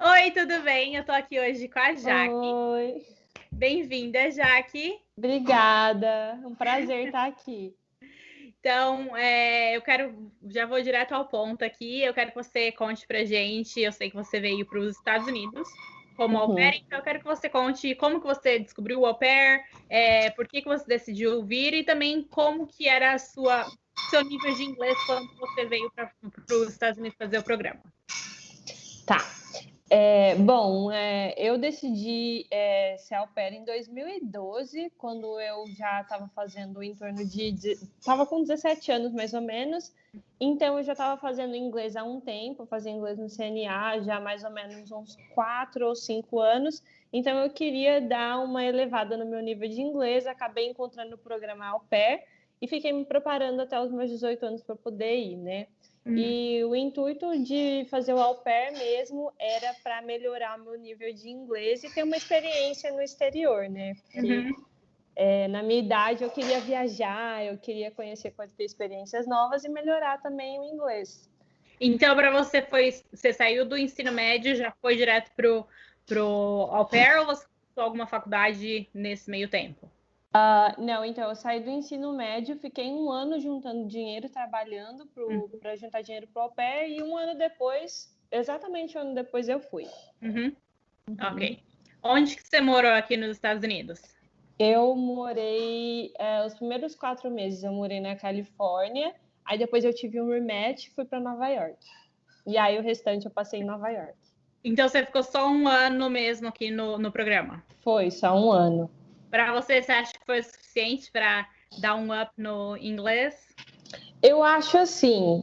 Oi, tudo bem? Eu tô aqui hoje com a Jaque. Oi, Bem-vinda, Jaque. obrigada. Um prazer estar aqui. Então, já vou direto ao ponto aqui. Eu quero que você conte pra gente. Eu sei que você veio para os Estados Unidos como au Uhum. pair, então eu quero que você conte como que você descobriu o au pair, por que que você decidiu vir e também como que era seu nível de inglês quando você veio para os Estados Unidos fazer o programa. Tá. Eu decidi ser au pair em 2012, quando eu já estava fazendo em torno de... Estava com 17 anos, mais ou menos. Então, eu já estava fazendo inglês há um tempo, fazia inglês no CNA já há mais ou menos uns 4 ou 5 anos. Então, eu queria dar uma elevada no meu nível de inglês. Acabei encontrando o programa au pair e fiquei me preparando até os meus 18 anos para poder ir, né? E o intuito de fazer o au pair mesmo era para melhorar o meu nível de inglês e ter uma experiência no exterior, né? Porque na minha idade eu queria viajar, eu queria conhecer, ter experiências novas e melhorar também o inglês. Então, para você você saiu do ensino médio, já foi direto pro au pair ou você fez alguma faculdade nesse meio tempo? Não, então eu saí do ensino médio, fiquei um ano juntando dinheiro, trabalhando para juntar dinheiro para o au pair e um ano depois, exatamente um ano depois eu fui. Uhum. Ok. Onde que você morou aqui nos Estados Unidos? Eu morei, os primeiros 4 meses eu morei na Califórnia, aí depois eu tive um rematch e fui para Nova York. E aí o restante eu passei em Nova York. Então, você ficou só um ano mesmo aqui no programa. Foi só um ano. Para você, você acha que foi suficiente para dar um up no inglês? Eu acho assim,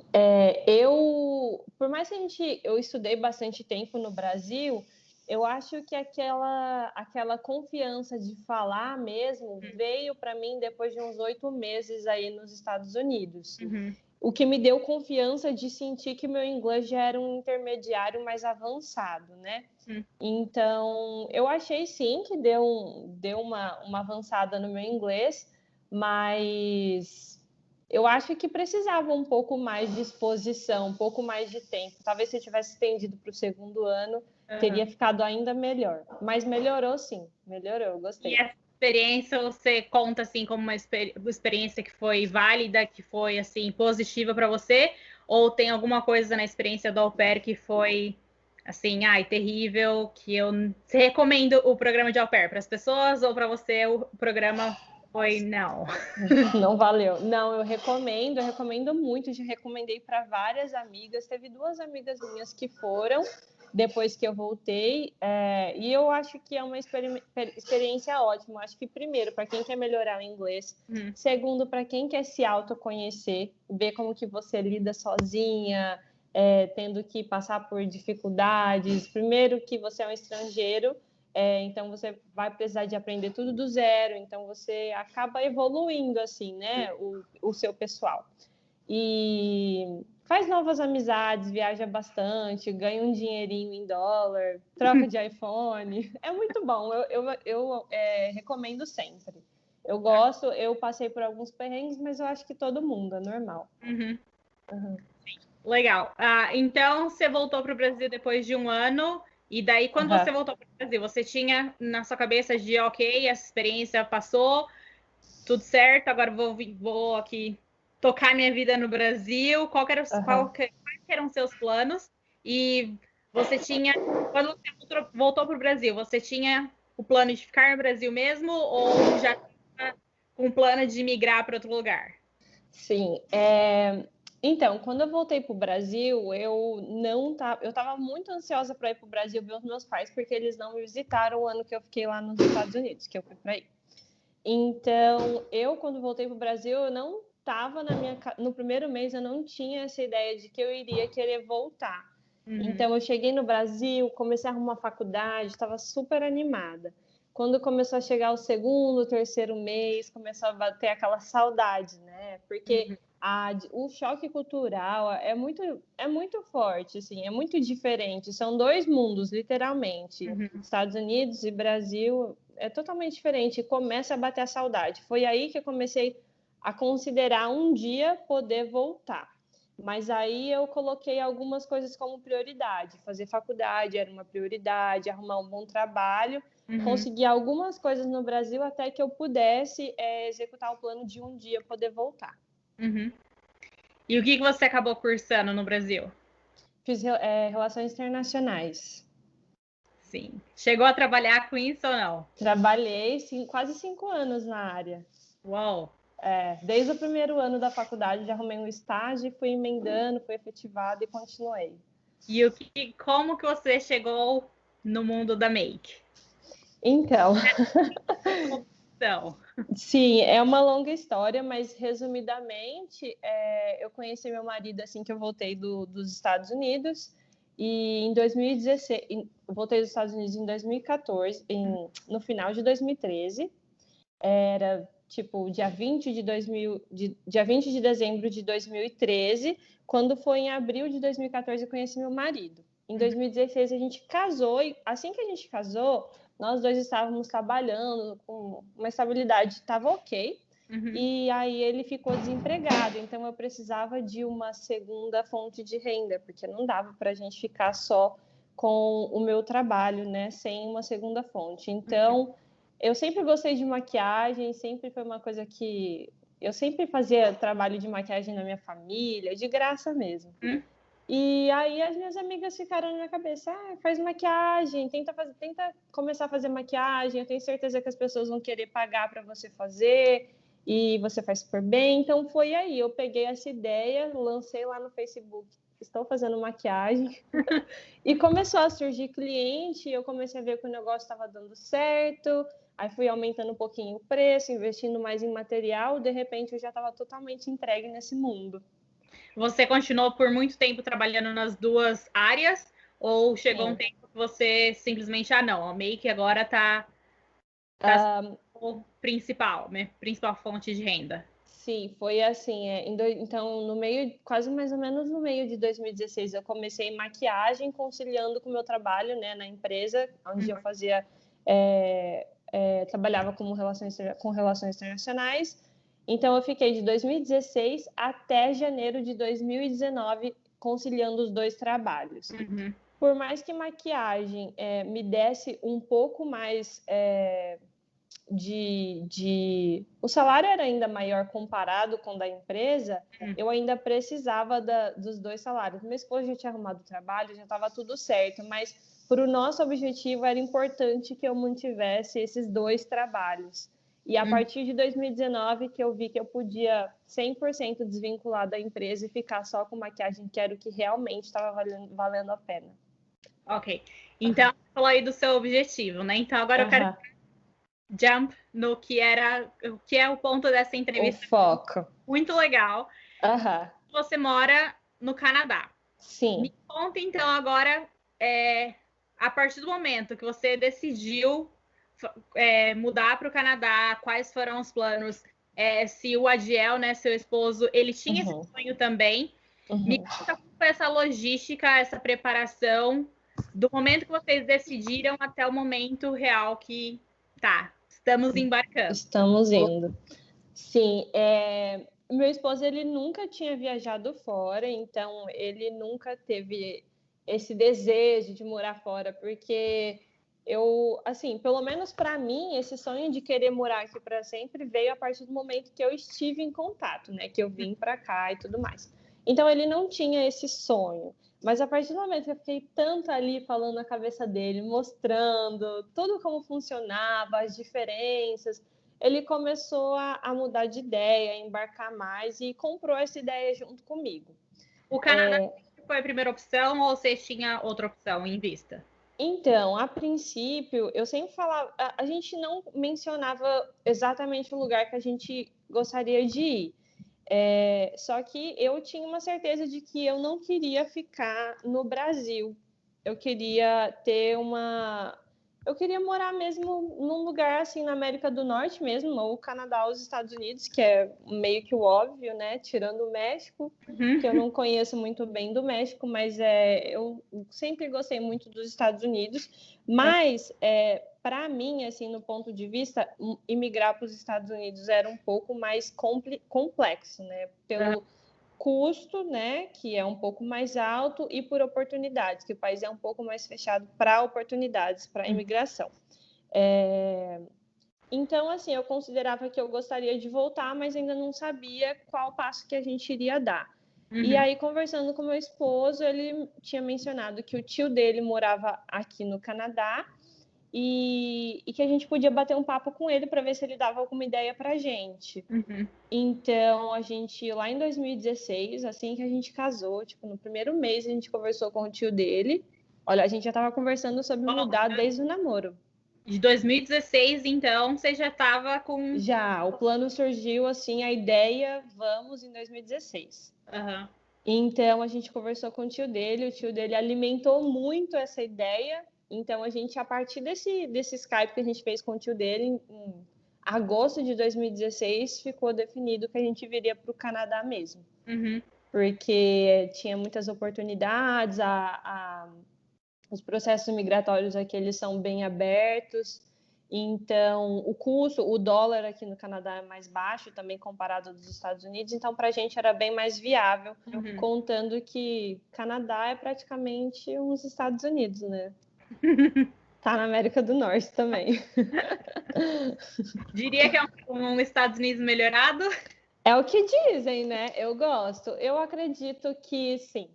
por mais que eu estudei bastante tempo no Brasil, eu acho que aquela confiança de falar mesmo veio para mim depois de uns 8 meses aí nos Estados Unidos. Uhum. O que me deu confiança de sentir que meu inglês já era um intermediário mais avançado, né? Uhum. Então, eu achei sim que deu uma avançada no meu inglês, mas eu acho que precisava um pouco mais de exposição, um pouco mais de tempo. Talvez se eu tivesse estendido para o segundo ano, Uhum. teria ficado ainda melhor. Mas melhorou sim, melhorou, E gostei. essa experiência você conta assim como uma experiência que foi válida, que foi assim positiva para você? Ou tem alguma coisa na experiência do au pair que foi assim, ai, terrível, que eu você recomenda o programa de au pair para as pessoas ou para você o programa foi não? Não valeu. Não, eu recomendo muito. Já recomendei para várias amigas. Teve 2 amigas minhas que foram depois que eu voltei, e eu acho que é uma experiência ótima. Acho que, primeiro, para quem quer melhorar o inglês, segundo, para quem quer se autoconhecer, ver como que você lida sozinha, tendo que passar por dificuldades. Primeiro, que você é um estrangeiro. Então você vai precisar de aprender tudo do zero, então você acaba evoluindo assim, né, o seu pessoal. E faz novas amizades, viaja bastante, ganha um dinheirinho em dólar, troca de iPhone. É muito bom, eu recomendo sempre. Eu gosto, eu passei por alguns perrengues, mas eu acho que todo mundo, é normal. Uhum. Uhum. Legal. Então você voltou para o Brasil depois de um ano, e daí, quando você Uhum. voltou para o Brasil, você tinha na sua cabeça de ok, essa experiência passou, tudo certo, agora vou aqui tocar minha vida no Brasil. Uhum. Quais eram seus planos? E você tinha, quando você voltou para o Brasil, você tinha o plano de ficar no Brasil mesmo, ou já tinha um plano de migrar para outro lugar? Sim, então, quando eu voltei para o Brasil, eu estava muito ansiosa para ir para o Brasil ver os meus pais, porque eles não me visitaram o ano que eu fiquei lá nos Estados Unidos, que eu fui para aí. Então, quando voltei para o Brasil, eu não estava no primeiro mês, eu não tinha essa ideia de que eu iria querer voltar. Uhum. Então, eu cheguei no Brasil, comecei a arrumar faculdade, estava super animada. Quando começou a chegar o segundo, terceiro mês, começou a bater aquela saudade, né? Porque Uhum. o choque cultural é muito forte, assim, é muito diferente. São 2 mundos, literalmente. Uhum. Estados Unidos e Brasil é totalmente diferente. E começa a bater a saudade. Foi aí que eu comecei a considerar um dia poder voltar. Mas aí eu coloquei algumas coisas como prioridade. Fazer faculdade era uma prioridade, arrumar um bom trabalho, conseguir algumas coisas no Brasil até que eu pudesse executar o plano de um dia poder voltar. E o que você acabou cursando no Brasil? Fiz Relações Internacionais. Sim. Chegou a trabalhar com isso ou não? Trabalhei quase 5 anos na área. Uau! Desde o primeiro ano da faculdade já arrumei um estágio, fui emendando, fui efetivada e continuei. E como que você chegou no mundo da make? Então, sim, é uma longa história, mas resumidamente, eu conheci meu marido assim que eu voltei dos Estados Unidos, e em 2016, voltei dos Estados Unidos em 2014, no final de 2013, era tipo dia 20 de dezembro de 2013, quando foi em abril de 2014 eu conheci meu marido. Em 2016 a gente casou, e assim que a gente casou, nós dois estávamos trabalhando com uma estabilidade, estava ok. E aí ele ficou desempregado, então eu precisava de uma segunda fonte de renda, porque não dava para a gente ficar só com o meu trabalho, né, sem uma segunda fonte. Então, eu sempre gostei de maquiagem, sempre foi uma coisa que eu sempre fazia trabalho de maquiagem na minha família, de graça mesmo. E aí as minhas amigas ficaram na minha cabeça, faz maquiagem, tenta começar a fazer maquiagem, eu tenho certeza que as pessoas vão querer pagar para você fazer, e você faz super bem. Então foi aí, eu peguei essa ideia, lancei lá no Facebook, estou fazendo maquiagem, e começou a surgir cliente, eu comecei a ver que o negócio estava dando certo, aí fui aumentando um pouquinho o preço, investindo mais em material, de repente eu já estava totalmente entregue nesse mundo. Você continuou por muito tempo trabalhando nas duas áreas? Ou chegou um tempo que você simplesmente, não, a make agora tá o principal, né? Principal fonte de renda? Sim, foi assim. Então, quase mais ou menos no meio de 2016, eu comecei maquiagem, conciliando com o meu trabalho, né, na empresa, onde eu fazia, trabalhava com relações internacionais. Então, eu fiquei de 2016 até janeiro de 2019 conciliando os dois trabalhos. Por mais que maquiagem me desse um pouco mais o salário era ainda maior comparado com o da empresa, eu ainda precisava dos dois salários. Meu esposo já tinha arrumado o trabalho, já estava tudo certo, mas para o nosso objetivo era importante que eu mantivesse esses dois trabalhos. E a partir de 2019 que eu vi que eu podia 100% desvincular da empresa e ficar só com maquiagem, que era o que realmente estava valendo a pena. Ok. Então, você falou aí do seu objetivo, né? Então, agora eu quero jump no que é o ponto dessa entrevista. O foco. Muito legal. Você mora no Canadá. Sim. Me conta, então, agora, a partir do momento que você decidiu mudar para o Canadá, quais foram os planos? Se o Adiel, né, seu esposo, ele tinha esse sonho também. Me conta como foi essa logística, essa preparação, do momento que vocês decidiram até o momento real que estamos embarcando. Estamos indo. Sim, meu esposo, ele nunca tinha viajado fora, então ele nunca teve esse desejo de morar fora, porque assim, pelo menos para mim, esse sonho de querer morar aqui para sempre veio a partir do momento que eu estive em contato, né, que eu vim para cá e tudo mais. Então ele não tinha esse sonho, mas a partir do momento que eu fiquei tanto ali falando na cabeça dele, mostrando tudo como funcionava, as diferenças, ele começou a mudar de ideia, a embarcar mais e comprou essa ideia junto comigo. O Canadá foi a primeira opção ou você tinha outra opção em vista? Então, a princípio, eu sempre falava, a gente não mencionava exatamente o lugar que a gente gostaria de ir. Só que eu tinha uma certeza de que eu não queria ficar no Brasil. Eu queria eu queria morar mesmo num lugar assim na América do Norte mesmo, ou Canadá ou os Estados Unidos, que é meio que o óbvio, né? Tirando o México, que eu não conheço muito bem do México, mas eu sempre gostei muito dos Estados Unidos. Mas para mim, assim, no ponto de vista, imigrar para os Estados Unidos era um pouco mais complexo, né? custo, né, que é um pouco mais alto, e por oportunidades, que o país é um pouco mais fechado para oportunidades, para imigração. Então, assim, eu considerava que eu gostaria de voltar, mas ainda não sabia qual passo que a gente iria dar. E aí, conversando com meu esposo, ele tinha mencionado que o tio dele morava aqui no Canadá e que a gente podia bater um papo com ele para ver se ele dava alguma ideia para a gente. Então, a gente, lá em 2016, assim que a gente casou, tipo, no primeiro mês, a gente conversou com o tio dele. Olha, a gente já estava conversando sobre mudar desde o namoro. De 2016, então, você já estava com... Já, o plano surgiu, assim, a ideia, vamos, em 2016. Então, a gente conversou com o tio dele alimentou muito essa ideia. Então, a gente, a partir desse Skype que a gente fez com o tio dele, em agosto de 2016, ficou definido que a gente viria para o Canadá mesmo. Porque tinha muitas oportunidades, os processos migratórios aqui, eles são bem abertos. Então, o dólar aqui no Canadá é mais baixo também comparado aos Estados Unidos. Então, para a gente era bem mais viável, contando que Canadá é praticamente uns Estados Unidos, né? Tá na América do Norte também. Diria que é um Estados Unidos melhorado? É o que dizem, né? Eu gosto. Eu acredito que sim.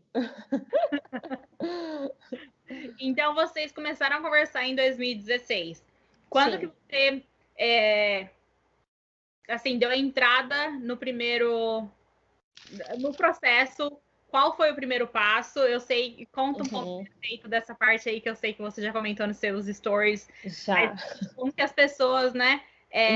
Então, vocês começaram a conversar em 2016. Quando que você, assim, deu a entrada no processo? Qual foi o primeiro passo? Eu sei, conta um pouco a respeito dessa parte aí que eu sei que você já comentou nos seus stories. Já. Como que as pessoas, né,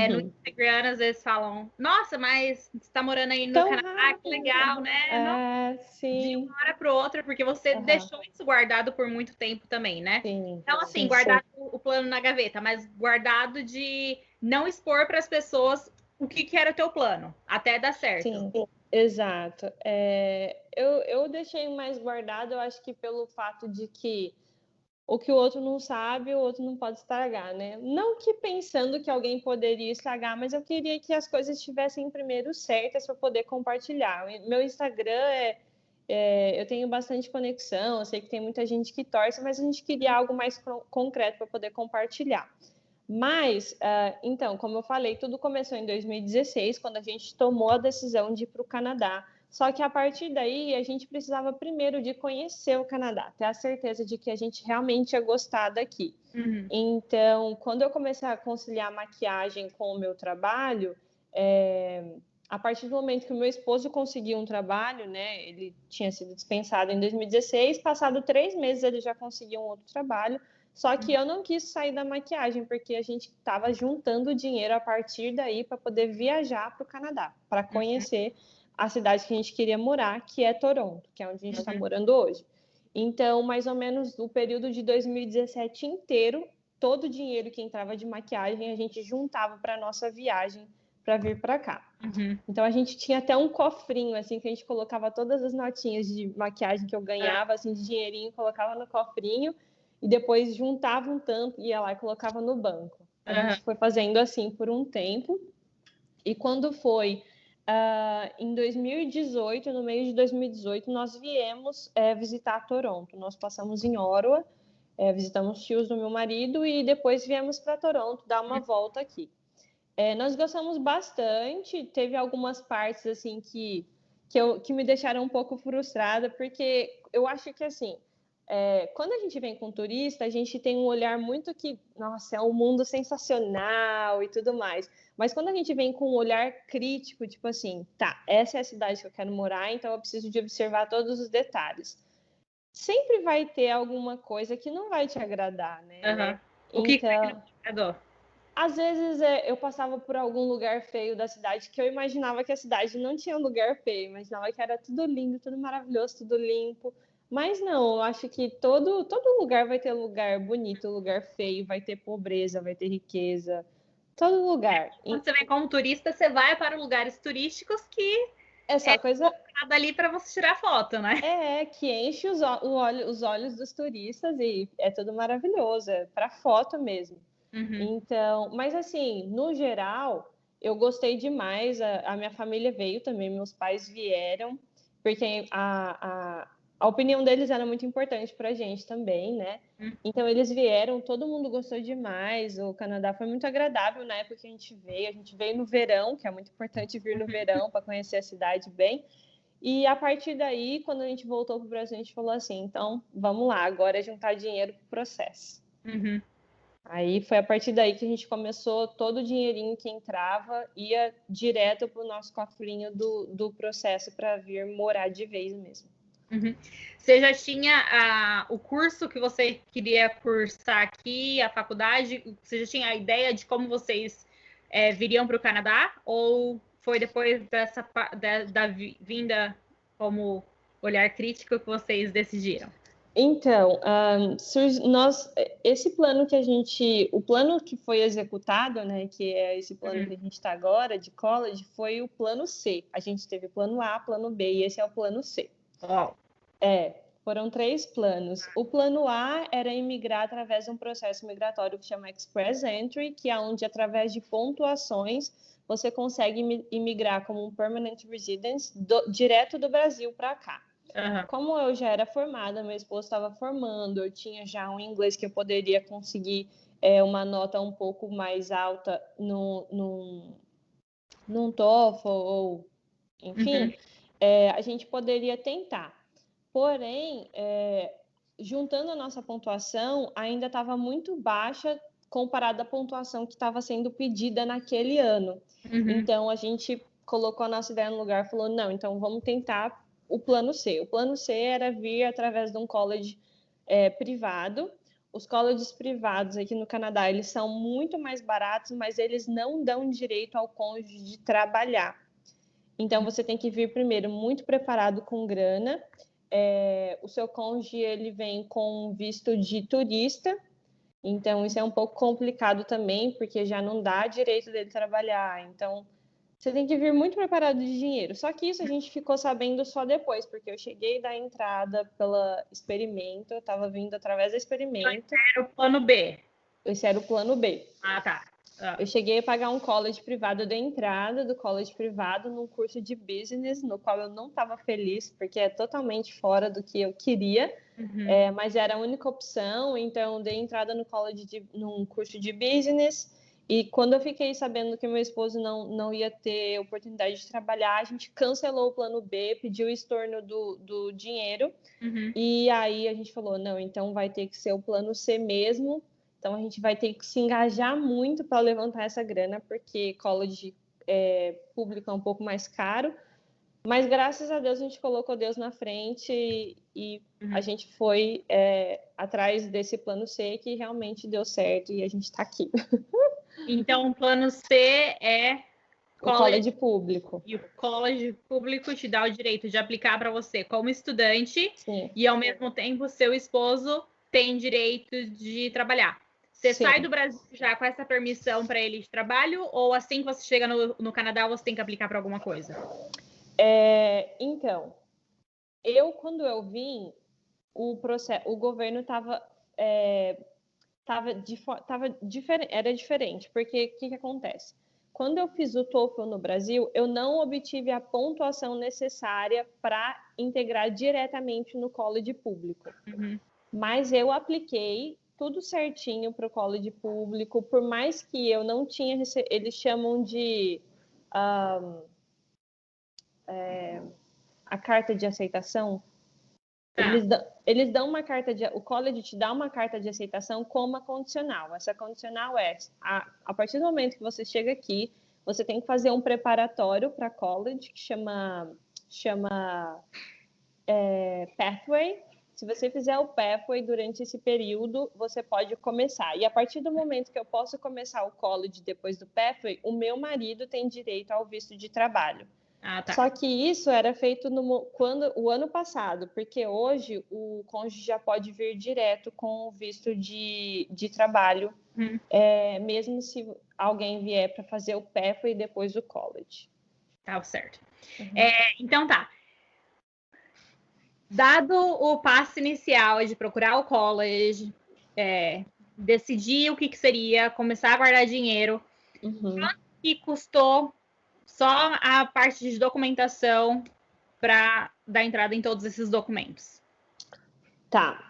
no Instagram às vezes falam, nossa, mas você tá morando aí no Canadá, que legal, né? Sim. De uma hora para outra, porque você deixou isso guardado por muito tempo também, né? Sim, então, assim, guardado o plano na gaveta, mas guardado de não expor para as pessoas o que era o teu plano, até dar certo. Sim, exato. Eu deixei mais guardado, eu acho que pelo fato de que o que o outro não sabe, o outro não pode estragar, né? Não que pensando que alguém poderia estragar, mas eu queria que as coisas estivessem primeiro certas para poder compartilhar. Meu Instagram eu tenho bastante conexão, eu sei que tem muita gente que torce, mas a gente queria algo mais concreto para poder compartilhar. Mas, então, como eu falei, tudo começou em 2016, quando a gente tomou a decisão de ir para o Canadá. Só que a partir daí, a gente precisava primeiro de conhecer o Canadá, ter a certeza de que a gente realmente ia gostar daqui. Então, quando eu comecei a conciliar a maquiagem com o meu trabalho, a partir do momento que o meu esposo conseguiu um trabalho, né, ele tinha sido dispensado em 2016, passado 3 meses ele já conseguiu um outro trabalho, só que eu não quis sair da maquiagem, porque a gente estava juntando dinheiro a partir daí para poder viajar para o Canadá, para conhecer a cidade que a gente queria morar, que é Toronto, que é onde a gente está morando hoje. Então, mais ou menos no período de 2017 inteiro, todo o dinheiro que entrava de maquiagem a gente juntava para a nossa viagem para vir para cá. Então, a gente tinha até um cofrinho, assim, que a gente colocava todas as notinhas de maquiagem que eu ganhava, assim, de dinheirinho, colocava no cofrinho, e depois juntava um tanto, ia lá e colocava no banco. A gente foi fazendo assim por um tempo, e quando foi em 2018, no mês de 2018, nós viemos visitar Toronto. Nós passamos em Ottawa, visitamos os tios do meu marido, e depois viemos para Toronto dar uma volta aqui. Nós gostamos bastante, teve algumas partes assim que me deixaram um pouco frustrada, porque eu acho que assim, quando a gente vem com turista, a gente tem um olhar muito que, nossa, é um mundo sensacional e tudo mais. Mas quando a gente vem com um olhar crítico, tipo assim, tá, essa é a cidade que eu quero morar, então eu preciso de observar todos os detalhes. Sempre vai ter alguma coisa que não vai te agradar, né? O que não te agradou? Às vezes eu passava por algum lugar feio da cidade que eu imaginava que a cidade não tinha lugar feio, imaginava que era tudo lindo, tudo maravilhoso, tudo limpo. Mas não, eu acho que todo lugar vai ter lugar bonito, lugar feio, vai ter pobreza, vai ter riqueza, todo lugar. Quando você vem como turista, você vai para lugares turísticos que essa coisa ali para você tirar foto, né? Que enche os olhos dos turistas e é tudo maravilhoso, é para foto mesmo. Então, mas assim, no geral, eu gostei demais. A minha família veio também, meus pais vieram. porque a opinião deles era muito importante para a gente também, né? Então eles vieram, todo mundo gostou demais. O Canadá foi muito agradável na época que a gente veio. A gente veio no verão, que é muito importante vir no verão para conhecer a cidade bem. E a partir daí, quando a gente voltou para o Brasil, a gente falou assim: então vamos lá, agora é juntar dinheiro para o processo. Aí foi a partir daí que a gente começou, todo o dinheirinho que entrava ia direto para o nosso cofrinho do processo para vir morar de vez mesmo. Você já tinha o curso que você queria cursar aqui, a faculdade? Você já tinha a ideia de como vocês viriam para o Canadá? Ou foi depois da vinda como olhar crítico que vocês decidiram? Então, esse plano o plano que foi executado, né, que é esse plano que a gente está agora, de college, foi o plano C. A gente teve plano A, plano B, e esse é o plano C. Foram 3 planos. O plano A era imigrar através de um processo migratório que chama Express Entry, que é onde, através de pontuações, você consegue imigrar como um permanent resident direto do Brasil para cá. Como eu já era formada, meu esposo estava formando, eu tinha já um inglês que eu poderia conseguir uma nota um pouco mais alta num TOEFL ou, enfim, a gente poderia tentar. Porém, juntando a nossa pontuação, ainda estava muito baixa comparada à pontuação que estava sendo pedida naquele ano. Então, a gente colocou a nossa ideia no lugar e falou, não, então vamos tentar o plano C. O plano C era vir através de um college privado. Os colleges privados aqui no Canadá, eles são muito mais baratos, mas eles não dão direito ao cônjuge de trabalhar. Então, você tem que vir primeiro muito preparado com grana. O seu cônjuge, ele vem com visto de turista. Então, isso é um pouco complicado também, porque já não dá direito dele trabalhar. Então, você tem que vir muito preparado de dinheiro. Só que isso a gente ficou sabendo só depois, porque eu cheguei da entrada pela Experimento, eu estava vindo através da Experimento. Era o plano B. Esse era o plano B. Tá. Eu cheguei a pagar um college privado de entrada do college privado num curso de business, no qual eu não estava feliz, porque é totalmente fora do que eu queria, mas era a única opção. Então, dei entrada no college num curso de business. E quando eu fiquei sabendo que meu esposo não ia ter oportunidade de trabalhar, a gente cancelou o plano B, pediu o estorno do dinheiro. E aí a gente falou, não, então vai ter que ser o plano C mesmo. Então, a gente vai ter que se engajar muito para levantar essa grana, porque college público é um pouco mais caro. Mas, graças a Deus, a gente colocou Deus na frente e a gente foi atrás desse plano C, que realmente deu certo e a gente está aqui. Então, o plano C é o college público. E o college público te dá o direito de aplicar para você como estudante. Sim. E, ao mesmo tempo, seu esposo tem direito de trabalhar. Você Sim. sai do Brasil já com essa permissão para ele de trabalho, ou assim que você chega no Canadá, você tem que aplicar para alguma coisa? Então, quando eu vim, o governo era diferente, porque o que acontece? Quando eu fiz o TOEFL no Brasil, eu não obtive a pontuação necessária para integrar diretamente no college público. Mas eu apliquei tudo certinho para o college público, por mais que eu não tinha eles chamam de a carta de aceitação. Eles dão uma carta o college te dá uma carta de aceitação com uma condicional. Essa condicional a partir do momento que você chega aqui, você tem que fazer um preparatório para college que chama Pathway. Se você fizer o Pathway durante esse período, você pode começar. E a partir do momento que eu posso começar o college depois do Pathway, o meu marido tem direito ao visto de trabalho. Tá. Só que isso era feito o ano passado, porque hoje o cônjuge já pode vir direto com o visto de trabalho, mesmo se alguém vier para fazer o Pathway e depois o college. Tá, certo. Então tá. Dado o passo inicial de procurar o college, decidir o que seria, começar a guardar dinheiro, quanto que custou só a parte de documentação para dar entrada em todos esses documentos? Tá.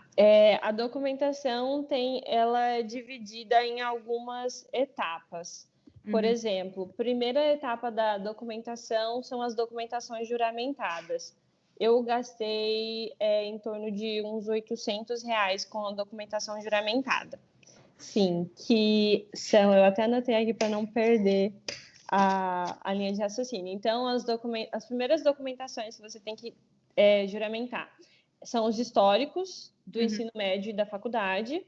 A documentação ela é dividida em algumas etapas. Por exemplo, primeira etapa da documentação são as documentações juramentadas. Eu gastei em torno de uns R$800 com a documentação juramentada. Sim, eu até anotei aqui para não perder a linha de raciocínio. Então, as primeiras documentações que você tem que juramentar são os históricos do ensino médio e da faculdade,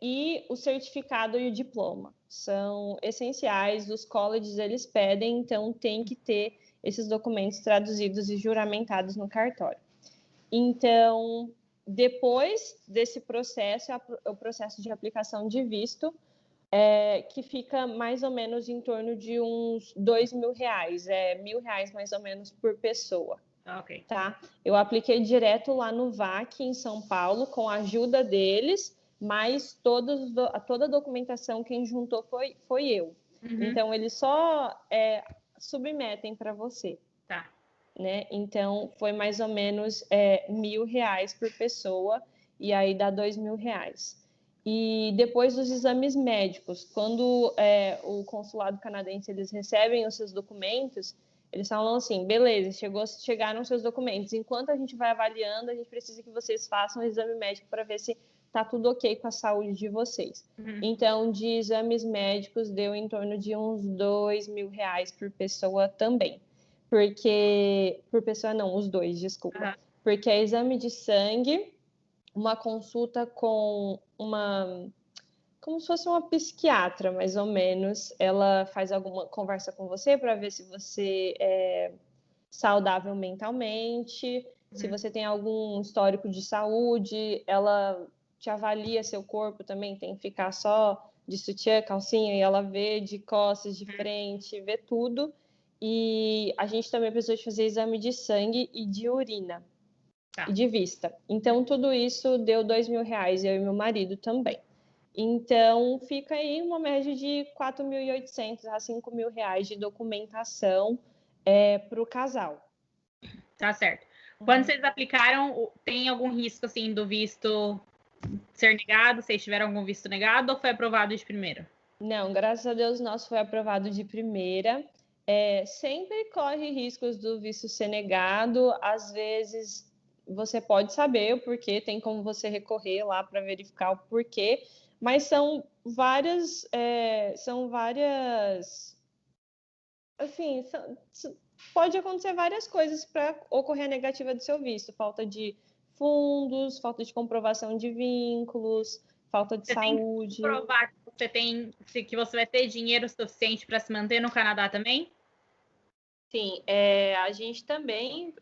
e o certificado e o diploma. São essenciais, os colleges eles pedem, então tem que ter esses documentos traduzidos e juramentados no cartório. Então, depois desse processo, é o processo de aplicação de visto, que fica mais ou menos em torno de uns R$2.000, R$1.000 mais ou menos por pessoa. Ok. Tá? Eu apliquei direto lá no VAC, em São Paulo, com a ajuda deles, mas toda a documentação quem juntou foi eu. Então, eles só submetem para você. Tá. Né? Então, foi mais ou menos R$1.000 por pessoa, e aí dá R$2.000. E depois dos exames médicos, quando o consulado canadense eles recebem os seus documentos, eles falam assim, beleza, chegaram os seus documentos. Enquanto a gente vai avaliando, a gente precisa que vocês façam o exame médico para ver se está tudo ok com a saúde de vocês. Então, de exames médicos, deu em torno de uns R$2.000 por pessoa também. Por pessoa não, os dois, desculpa. Porque é exame de sangue, uma consulta com como se fosse uma psiquiatra, mais ou menos. Ela faz alguma conversa com você para ver se você é saudável mentalmente, se você tem algum histórico de saúde, ela te avalia seu corpo também, tem que ficar só de sutiã, calcinha, e ela vê de costas, de frente, vê tudo. E a gente também precisou de fazer exame de sangue e de urina, e de vista. Então, tudo isso deu R$2.000, eu e meu marido também. Então, fica aí uma média de R$4.800 a R$5.000 de documentação para o casal. Tá certo. Quando vocês aplicaram, tem algum risco, assim, do visto ser negado? Vocês tiveram algum visto negado ou foi aprovado de primeira? Não, graças a Deus, o nosso foi aprovado de primeira. Sempre corre riscos do visto ser negado. Às vezes, você pode saber o porquê, tem como você recorrer lá para verificar o porquê. Mas são várias, assim, pode acontecer várias coisas para ocorrer a negativa do seu visto. Falta de fundos, falta de comprovação de vínculos, falta de saúde. Tem que provar que você vai ter dinheiro suficiente para se manter no Canadá também? Sim, a gente também,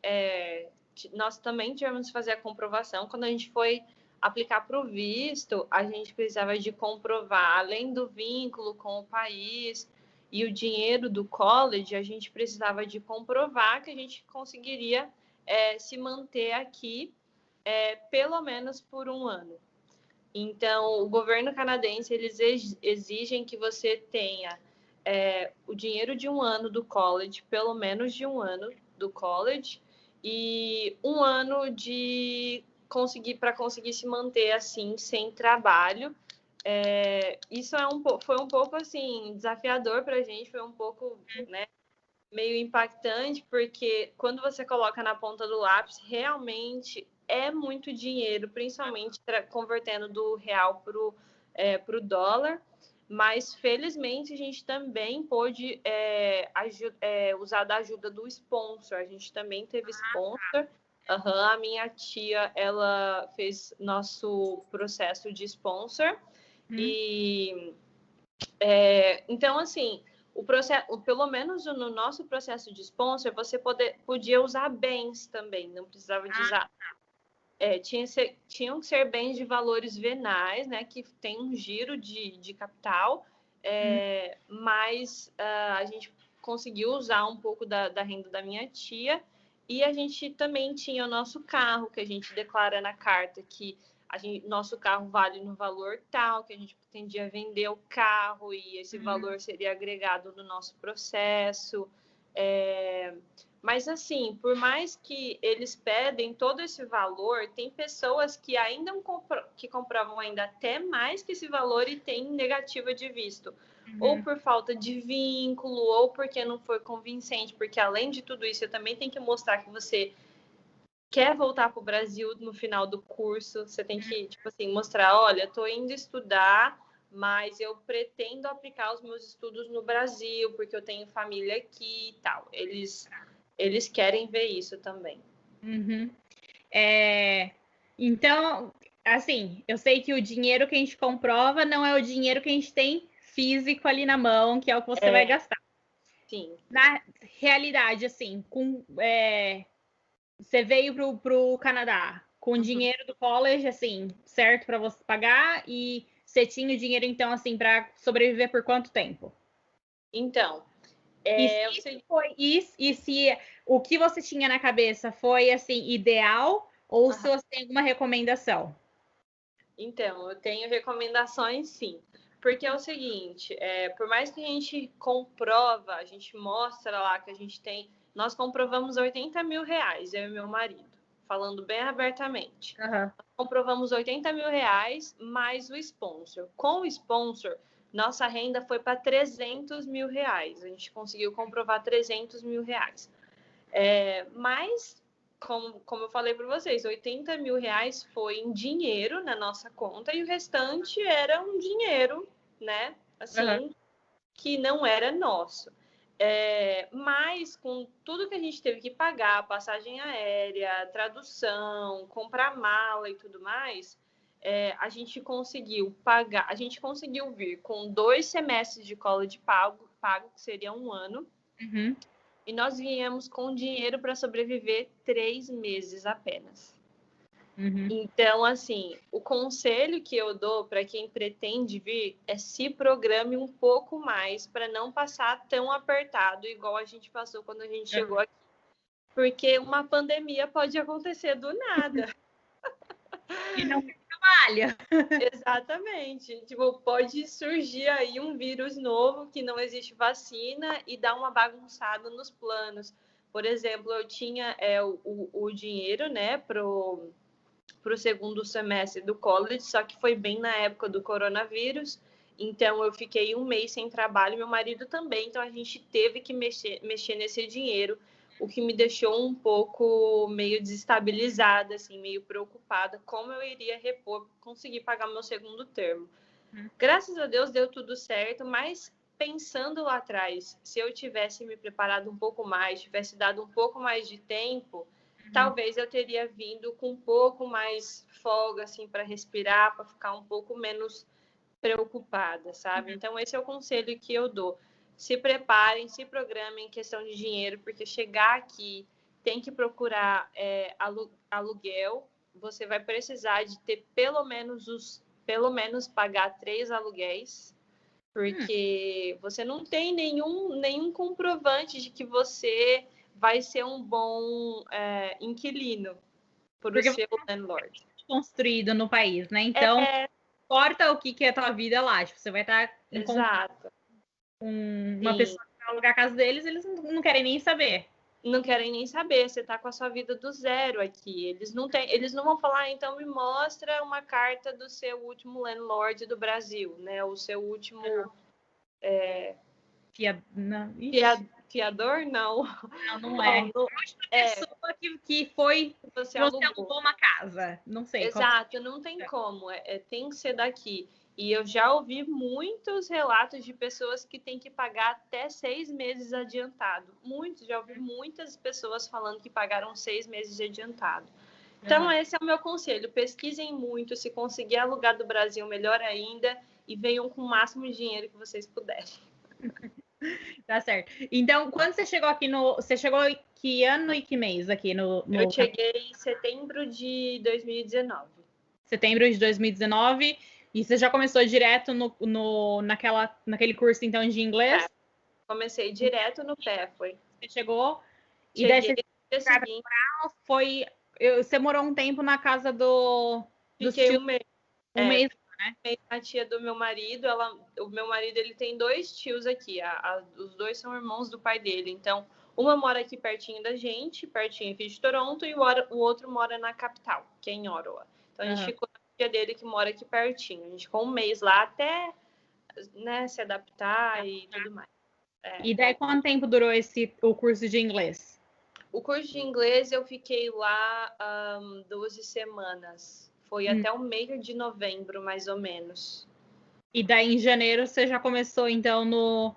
nós também tivemos que fazer a comprovação. Quando a gente foi aplicar para o visto, a gente precisava de comprovar, além do vínculo com o país e o dinheiro do college, a gente precisava de comprovar que a gente conseguiria se manter aqui pelo menos por um ano. Então, o governo canadense, eles exigem que você tenha o dinheiro de um ano do college, pelo menos de um ano do college, e um ano de para conseguir se manter assim, sem trabalho. Isso foi um pouco assim, desafiador para a gente, foi um pouco, né, meio impactante, porque quando você coloca na ponta do lápis, realmente é muito dinheiro, principalmente convertendo do real para o dólar. Mas, felizmente, a gente também pôde usar da ajuda do sponsor. A gente também teve sponsor. A minha tia, ela fez nosso processo de sponsor. E, então, assim, o processo, pelo menos no nosso processo de sponsor, você podia usar bens também. Não precisava de usar... tinham que ser bens de valores venais, né, que tem um giro de capital, mas a gente conseguiu usar um pouco da renda da minha tia, e a gente também tinha o nosso carro, que a gente declara na carta que nosso carro vale no valor tal, que a gente pretendia vender o carro e esse valor seria agregado no nosso processo. Mas, assim, por mais que eles pedem todo esse valor, tem pessoas que ainda que comprovam ainda até mais que esse valor e tem negativa de visto. Ou por falta de vínculo, ou porque não foi convincente. Porque, além de tudo isso, eu também tenho que mostrar que você quer voltar para o Brasil no final do curso. Você tem que, tipo assim, mostrar, olha, estou indo estudar, mas eu pretendo aplicar os meus estudos no Brasil, porque eu tenho família aqui e tal. Eles querem ver isso também. Então, assim, eu sei que o dinheiro que a gente comprova não é o dinheiro que a gente tem físico ali na mão, que é o que você vai gastar. Sim. Na realidade, assim, você veio pro Canadá com dinheiro do college, assim, certo para você pagar, e você tinha o dinheiro, então, assim, para sobreviver por quanto tempo? Então, e se o que você tinha na cabeça foi, assim, ideal, ou se você tem alguma recomendação? Então, eu tenho recomendações, sim. Porque é o seguinte, por mais que a gente comprova, a gente mostra lá que a gente tem... Nós comprovamos 80 mil reais, eu e meu marido, falando bem abertamente. Nós comprovamos 80 mil reais mais o sponsor. Com o sponsor, nossa renda foi para 300 mil reais. A gente conseguiu comprovar 300 mil reais. Mas, como eu falei para vocês, 80 mil reais foi em dinheiro na nossa conta e o restante era um dinheiro, né? Assim, que não era nosso. Mas com tudo que a gente teve que pagar, passagem aérea, tradução, comprar mala e tudo mais, a gente conseguiu pagar, a gente conseguiu vir com 2 semestres de college pago, que seria um ano. E nós viemos com dinheiro para sobreviver 3 meses apenas. Então, assim, o conselho que eu dou para quem pretende vir é se programe um pouco mais para não passar tão apertado igual a gente passou quando a gente chegou aqui. Porque uma pandemia pode acontecer do nada. E não trabalha. Exatamente. Tipo, pode surgir aí um vírus novo que não existe vacina e dar uma bagunçada nos planos. Por exemplo, eu tinha o dinheiro, né, pro segundo semestre do college, só que foi bem na época do coronavírus. Então, eu fiquei um mês sem trabalho, meu marido também. Então, a gente teve que mexer nesse dinheiro, o que me deixou um pouco meio desestabilizada, assim, meio preocupada, como eu iria repor, conseguir pagar meu segundo termo. Graças a Deus deu tudo certo, mas pensando lá atrás, se eu tivesse me preparado um pouco mais, tivesse dado um pouco mais de tempo, talvez eu teria vindo com um pouco mais folga, assim, para respirar, para ficar um pouco menos preocupada, sabe? Então, esse é o conselho que eu dou. Se preparem, se programem em questão de dinheiro, porque chegar aqui tem que procurar aluguel. Você vai precisar de ter pelo menos pagar 3 aluguéis, porque você não tem nenhum comprovante de que você vai ser um bom inquilino para o seu landlord. Construído no país, né? Então, importa o que é a tua vida lá. Tipo, você vai estar em contato com uma pessoa que vai alugar a casa deles, eles não querem nem saber. Não querem nem saber, você está com a sua vida do zero aqui. Eles não vão falar, então me mostra uma carta do seu último landlord do Brasil, né? O seu último fiador? Não. Não é. Não, pessoa que foi você alugou uma casa. Não sei. Exato, não tem como. Tem que ser daqui. E eu já ouvi muitos relatos de pessoas que têm que pagar até 6 meses adiantado. Já ouvi muitas pessoas falando que pagaram 6 meses de adiantado. Então, esse é o meu conselho. Pesquisem muito. Se conseguir alugar do Brasil, melhor ainda. E venham com o máximo de dinheiro que vocês puderem. Tá certo. Então, quando você chegou aqui Você chegou que ano e que mês aqui no... Eu cheguei em setembro de 2019. Setembro de 2019. E você já começou direto naquele curso, então, de inglês? Comecei direto no pé, foi. Você chegou e daí você morou um tempo na casa do Fiquei um mês. Um mês, né? A tia do meu marido, o meu marido ele tem 2 tios aqui. Os 2 são irmãos do pai dele. Então, Uma mora aqui pertinho da gente, pertinho aqui de Toronto, e o outro mora na capital, que é em Ottawa. Então, a gente ficou na filha dele, que mora aqui pertinho. A gente ficou um mês lá até, né, se adaptar e tudo mais. E daí, quanto tempo durou o curso de inglês? O curso de inglês, eu fiquei lá 12 semanas. Foi até o meio de novembro, mais ou menos. E daí, em janeiro, você já começou, então, no...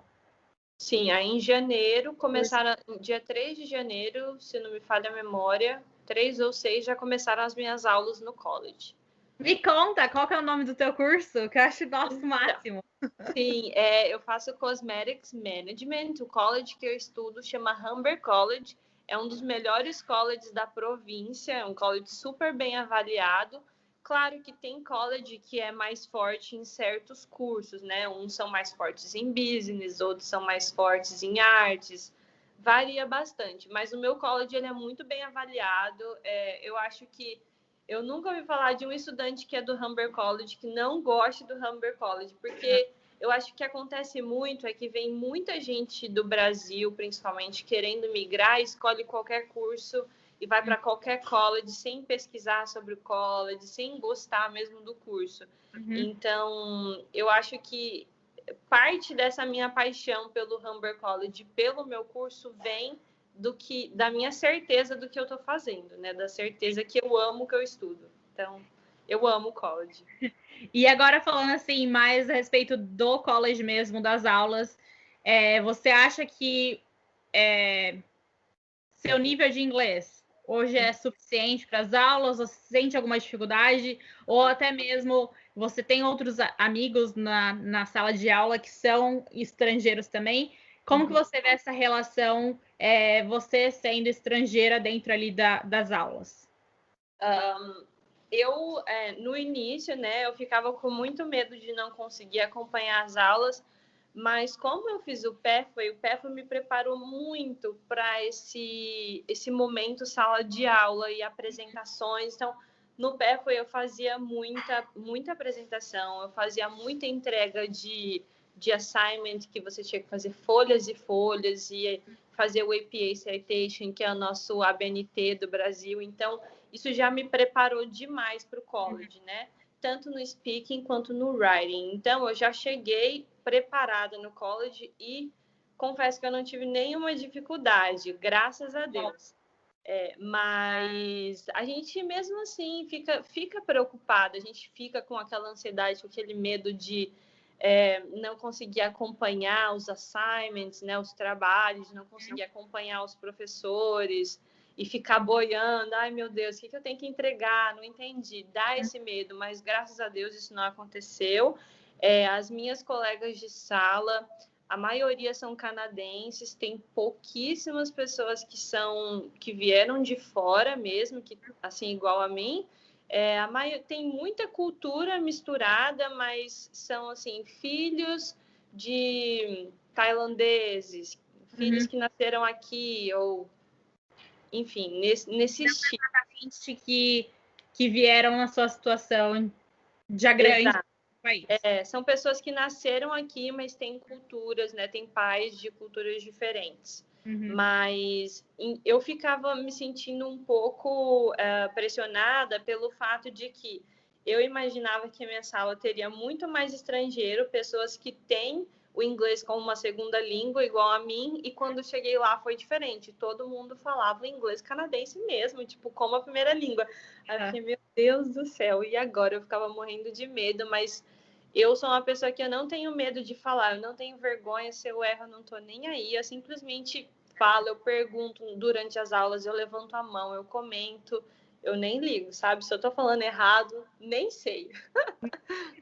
Sim, aí em janeiro, começaram, dia 3 de janeiro, se não me falha a memória, 3 ou 6, já começaram as minhas aulas no college. Me conta, qual que é o nome do teu curso? Que eu acho o nosso máximo. Sim, eu faço Cosmetics Management. O college que eu estudo chama Humber College. É um dos melhores colleges da província, é um college super bem avaliado. Claro que tem college que é mais forte em certos cursos, né? Uns são mais fortes em business, outros são mais fortes em artes. Varia bastante, mas o meu college ele é muito bem avaliado. Eu acho que eu nunca ouvi falar de um estudante que é do Humber College que não goste do Humber College, porque eu acho que acontece muito é que vem muita gente do Brasil, principalmente, querendo migrar, escolhe qualquer curso e vai para qualquer college sem pesquisar sobre o college, sem gostar mesmo do curso. Então, eu acho que parte dessa minha paixão pelo Humber College, pelo meu curso, vem da minha certeza do que eu estou fazendo, né? Da certeza que eu amo o que eu estudo. Então, eu amo o college. E agora falando assim mais a respeito do college mesmo, das aulas, você acha que seu nível de inglês hoje é suficiente para as aulas? Você sente alguma dificuldade? Ou até mesmo você tem outros amigos na sala de aula que são estrangeiros também? Como que você vê essa relação, você sendo estrangeira dentro ali das aulas? No início, né, eu ficava com muito medo de não conseguir acompanhar as aulas, mas como eu fiz o PEFA me preparou muito para esse momento sala de aula e apresentações. Então, no PEFA eu fazia muita apresentação, eu fazia muita entrega de assignment, que você tinha que fazer folhas e folhas, e fazer o APA Citation, que é o nosso ABNT do Brasil. Então, isso já me preparou demais para o college, né? Tanto no speaking quanto no writing. Então, eu já cheguei preparada no college e confesso que eu não tive nenhuma dificuldade, graças a Deus. Mas a gente mesmo assim fica preocupada, a gente fica com aquela ansiedade, com aquele medo de não conseguir acompanhar os assignments, né, os trabalhos, não conseguir acompanhar os professores e ficar boiando, ai meu Deus, o que eu tenho que entregar? Não entendi, dá esse medo, mas graças a Deus isso não aconteceu. As minhas colegas de sala, a maioria são canadenses, tem pouquíssimas pessoas que vieram de fora mesmo, que assim igual a mim. Tem muita cultura misturada, mas são assim filhos de tailandeses, filhos que nasceram aqui, ou enfim, nesse estilo. Que vieram na sua situação já grande no país. São pessoas que nasceram aqui, mas têm culturas, né? Tem pais de culturas diferentes. Mas eu ficava me sentindo um pouco pressionada pelo fato de que eu imaginava que a minha sala teria muito mais estrangeiro, pessoas que têm o inglês como uma segunda língua, igual a mim, e quando cheguei lá foi diferente. Todo mundo falava inglês canadense mesmo, tipo, como a primeira língua. Aí eu fiquei, meu Deus do céu, e agora? Eu ficava morrendo de medo, mas eu sou uma pessoa que eu não tenho medo de falar, eu não tenho vergonha, se eu erro, eu não tô nem aí, eu simplesmente falo, eu pergunto durante as aulas, eu levanto a mão, eu comento, eu nem ligo, sabe? Se eu tô falando errado, nem sei.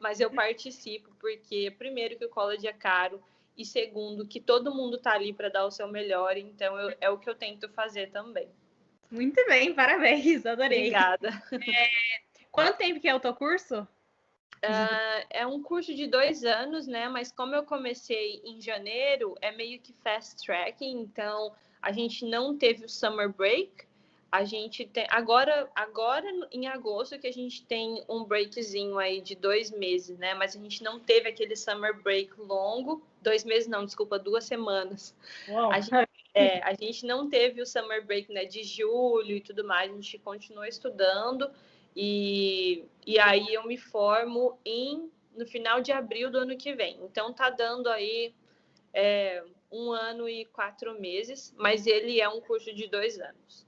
Mas eu participo porque, primeiro, que o college é caro, e segundo, que todo mundo tá ali para dar o seu melhor, então é o que eu tento fazer também. Muito bem, parabéns, adorei. Obrigada. Quanto tempo que é o teu curso? É um curso de 2 anos, né? Mas como eu comecei em janeiro, é meio que fast track, então a gente não teve o summer break. A gente tem agora em agosto que a gente tem um breakzinho aí de 2 meses, né? Mas a gente não teve aquele summer break longo. 2 meses não, desculpa, 2 semanas. A gente não teve o summer break, né, de julho e tudo mais, a gente continuou estudando e aí eu me formo no final de abril do ano que vem. Então tá dando aí 1 ano e 4 meses, mas ele é um curso de 2 anos.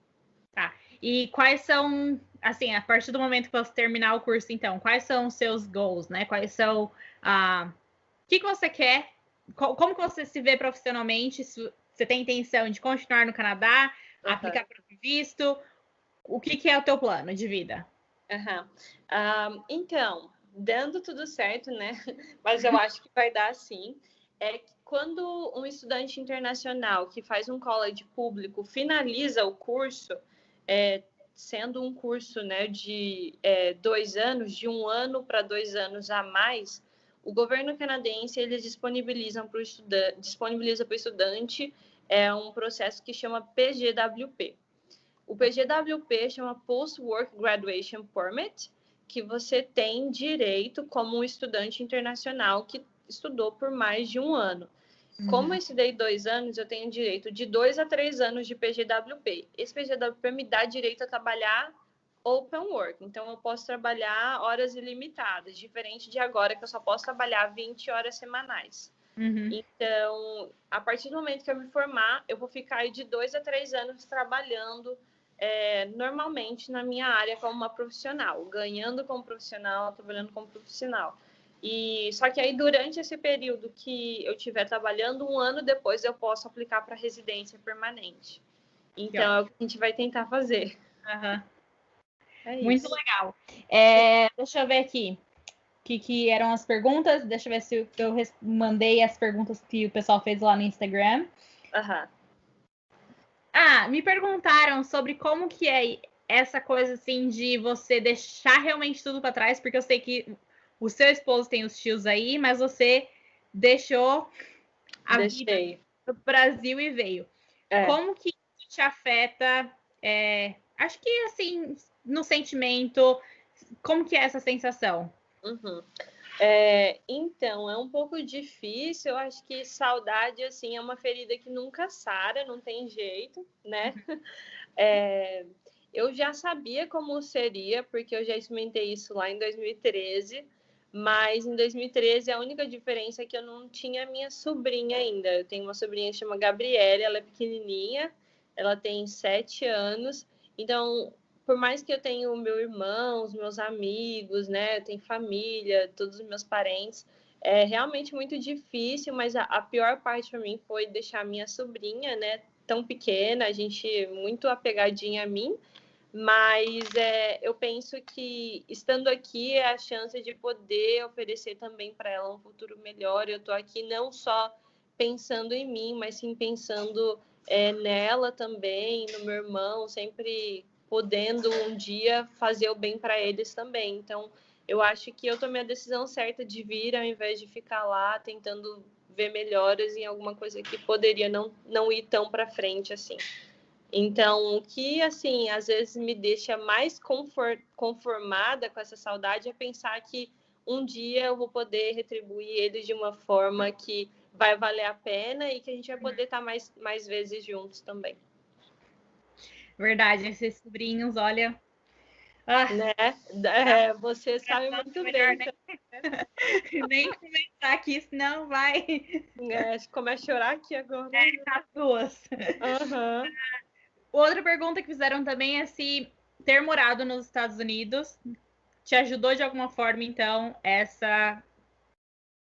Tá. E quais são, assim, a partir do momento que você terminar o curso, então, quais são os seus goals, né? Quais são, o que você quer? Como que você se vê profissionalmente? Se você tem intenção de continuar no Canadá, aplicar para o visto? O que é o teu plano de vida? Então, dando tudo certo, né? Mas eu acho que vai dar sim. Quando um estudante internacional que faz um college público finaliza o curso, sendo um curso, né, de 2 anos, de 1 ano para 2 anos a mais, o governo canadense eles disponibiliza para o estudante um processo que chama PGWP. O PGWP chama Post-Work Graduation Permit, que você tem direito como um estudante internacional que estudou por mais de 1 ano. Como eu estudei 2 anos, eu tenho direito de 2 a 3 anos de PGWP. Esse PGWP me dá direito a trabalhar open work. Então, eu posso trabalhar horas ilimitadas, diferente de agora, que eu só posso trabalhar 20 horas semanais. Então, a partir do momento que eu me formar, eu vou ficar aí de 2 a 3 anos trabalhando normalmente na minha área como uma profissional, ganhando como profissional, trabalhando como profissional. Só que aí, durante esse período que eu estiver trabalhando, 1 ano depois eu posso aplicar para residência permanente. Então, é o que a gente vai tentar fazer. Muito legal. Deixa eu ver aqui o que eram as perguntas. Deixa eu ver se eu mandei as perguntas que o pessoal fez lá no Instagram. Me perguntaram sobre como que é essa coisa assim de você deixar realmente tudo para trás, porque eu sei que o seu esposo tem os tios aí, mas você deixou a vida do Brasil e veio. Como que isso te afeta? Acho que assim, no sentimento, como que é essa sensação? Então, é um pouco difícil. Eu acho que saudade, assim, é uma ferida que nunca sara, não tem jeito, né? Eu já sabia como seria, porque eu já experimentei isso lá em 2013, mas em 2013 a única diferença é que eu não tinha minha sobrinha ainda. Eu tenho uma sobrinha que chama Gabriela, ela é pequenininha, ela tem 7 anos, então por mais que eu tenha o meu irmão, os meus amigos, né, eu tenho família, todos os meus parentes, é realmente muito difícil, mas a pior parte para mim foi deixar minha sobrinha, né, tão pequena, a gente muito apegadinha a mim, mas eu penso que estando aqui é a chance de poder oferecer também para ela um futuro melhor. Eu estou aqui não só pensando em mim, mas sim pensando nela também, no meu irmão, sempre podendo um dia fazer o bem para eles também. Então, eu acho que eu tomei a decisão certa de vir, ao invés de ficar lá tentando ver melhoras em alguma coisa que poderia não ir tão para frente assim. Então, o que, assim, às vezes me deixa mais conformada com essa saudade é pensar que um dia eu vou poder retribuir eles de uma forma que vai valer a pena e que a gente vai poder estar mais vezes juntos também. Verdade, esses sobrinhos, olha... Né? Você sabe muito bem. Nem comentar aqui, senão vai... Começa a chorar aqui agora. As duas. Outra pergunta que fizeram também é se ter morado nos Estados Unidos te ajudou de alguma forma, então, essa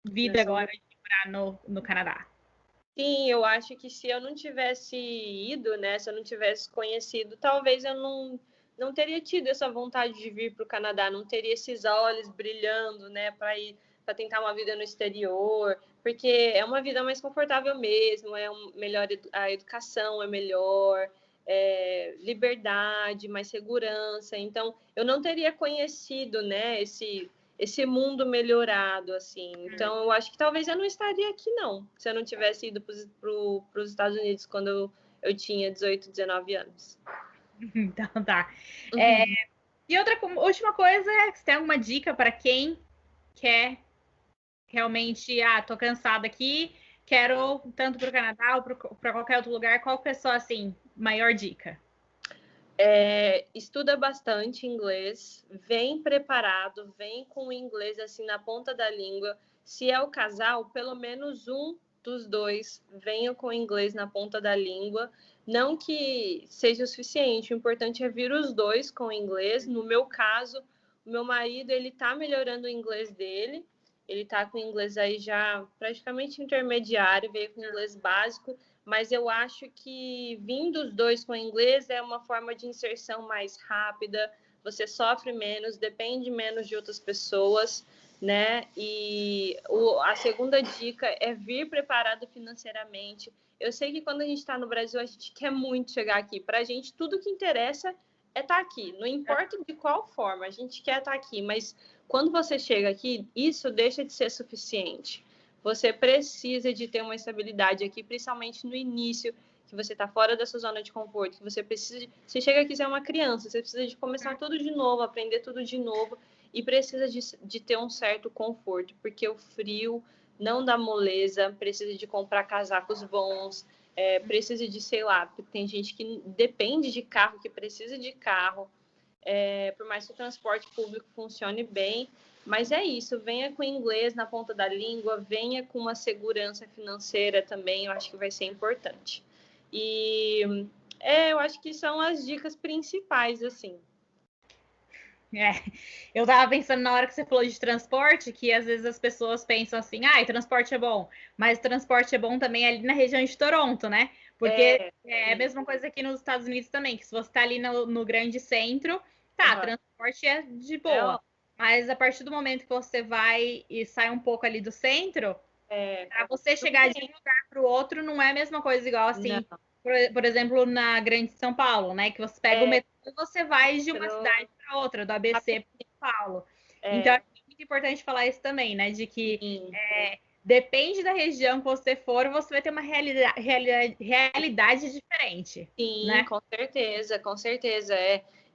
vida agora de morar no Canadá. Sim, eu acho que se eu não tivesse ido, né, se eu não tivesse conhecido, talvez eu não teria tido essa vontade de vir para o Canadá, não teria esses olhos brilhando, né, para tentar uma vida no exterior, porque é uma vida mais confortável mesmo, melhor a educação é melhor, liberdade, mais segurança. Então, eu não teria conhecido, né, esse mundo melhorado, assim. Então, eu acho que talvez eu não estaria aqui, não, se eu não tivesse ido para os Estados Unidos quando eu tinha 18, 19 anos. Então, tá. E outra última coisa, você tem alguma dica para quem quer realmente, tô cansada aqui, quero tanto para o Canadá ou para qualquer outro lugar, qual que é a sua, assim, maior dica? Estuda bastante inglês, vem preparado, vem com o inglês assim na ponta da língua. Se é o casal, pelo menos um dos dois venha com o inglês na ponta da língua. Não que seja o suficiente, o importante é vir os dois com o inglês. No meu caso, o meu marido, ele tá melhorando o inglês dele. Ele tá com o inglês aí já praticamente intermediário, veio com o inglês básico, mas eu acho que vindo os dois com inglês é uma forma de inserção mais rápida, você sofre menos, depende menos de outras pessoas, né? E a segunda dica é vir preparado financeiramente. Eu sei que quando a gente está no Brasil, a gente quer muito chegar aqui. Para a gente, tudo que interessa é estar aqui. Não importa de qual forma, a gente quer estar aqui. Mas quando você chega aqui, isso deixa de ser suficiente. Você precisa de ter uma estabilidade aqui, principalmente no início, que você está fora da sua zona de conforto, que você precisa você chega aqui, você é uma criança, você precisa de começar tudo de novo, aprender tudo de novo, e precisa de ter um certo conforto, porque o frio não dá moleza, precisa de comprar casacos bons, precisa de, sei lá, tem gente que depende de carro, que precisa de carro, por mais que o transporte público funcione bem, mas é isso, venha com inglês na ponta da língua, venha com uma segurança financeira também, eu acho que vai ser importante. E eu acho que são as dicas principais, assim. Eu tava pensando na hora que você falou de transporte, que às vezes as pessoas pensam assim, transporte é bom, mas transporte é bom também ali na região de Toronto, né? Porque é a mesma coisa aqui nos Estados Unidos também, que se você tá ali no grande centro, transporte é de boa. Mas a partir do momento que você vai e sai um pouco ali do centro, para você chegar de um lugar para o outro não é a mesma coisa, igual assim, por exemplo, na Grande São Paulo, né? Que você pega o metrô e você vai de uma cidade para outra, do ABC para São Paulo. Então é muito importante falar isso também, né? De que depende da região que você for, você vai ter uma realidade diferente. Sim, né? com certeza, com certeza.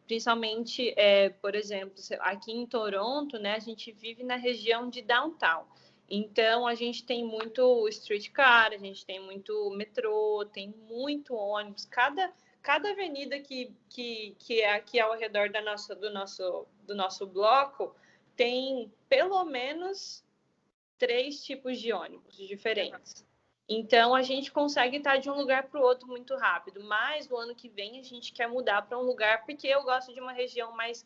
Principalmente, por exemplo, aqui em Toronto, né, a gente vive na região de downtown. Então, a gente tem muito streetcar, a gente tem muito metrô, tem muito ônibus. Cada avenida que é aqui ao redor do nosso bloco tem pelo menos 3 tipos de ônibus diferentes. Então, a gente consegue estar de um lugar para o outro muito rápido. Mas, no ano que vem, a gente quer mudar para um lugar, porque eu gosto de uma região mais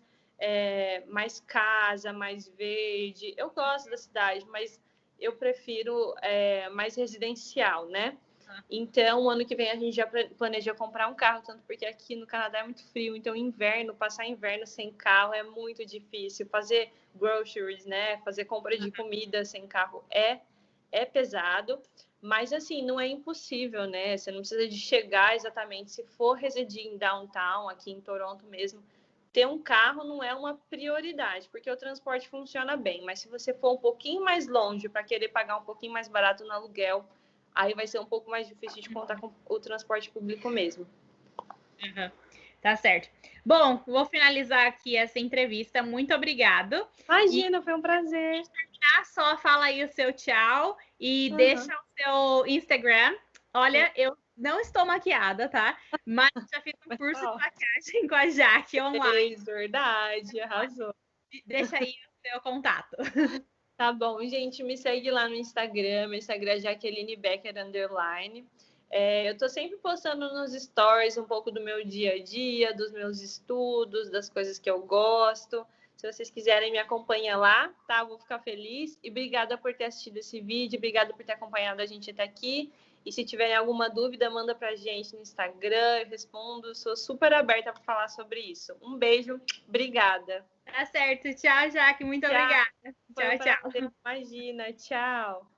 casa, mais verde. Eu gosto da cidade, mas eu prefiro mais residencial, né? Então, o ano que vem, a gente já planeja comprar um carro, tanto porque aqui no Canadá é muito frio. Então, passar inverno sem carro é muito difícil. Fazer groceries, né? Fazer compra de comida sem carro é pesado. Mas, assim, não é impossível, né? Você não precisa de chegar exatamente. Se for residir em downtown, aqui em Toronto mesmo, ter um carro não é uma prioridade, porque o transporte funciona bem. Mas se você for um pouquinho mais longe para querer pagar um pouquinho mais barato no aluguel, aí vai ser um pouco mais difícil de contar com o transporte público mesmo. Tá certo. Bom, vou finalizar aqui essa entrevista. Muito obrigado. Imagina, foi um prazer. Só fala aí o seu tchau e deixa o seu Instagram. Olha, eu não estou maquiada, tá? Mas já fiz um curso de maquiagem com a Jaque online. Verdade, arrasou. Deixa aí o seu contato. Tá bom, gente, me segue lá no Instagram. Meu Instagram é Jaqueline Becker _. Eu tô sempre postando nos stories um pouco do meu dia a dia, dos meus estudos, das coisas que eu gosto. Se vocês quiserem me acompanhar lá, tá? Eu vou ficar feliz. E obrigada por ter assistido esse vídeo, obrigada por ter acompanhado a gente até aqui. E se tiverem alguma dúvida, manda pra gente no Instagram, eu respondo. Sou super aberta para falar sobre isso. Um beijo, obrigada. Tá certo. Tchau, Jaque. Muito obrigada. Tchau, tchau. Imagina, tchau.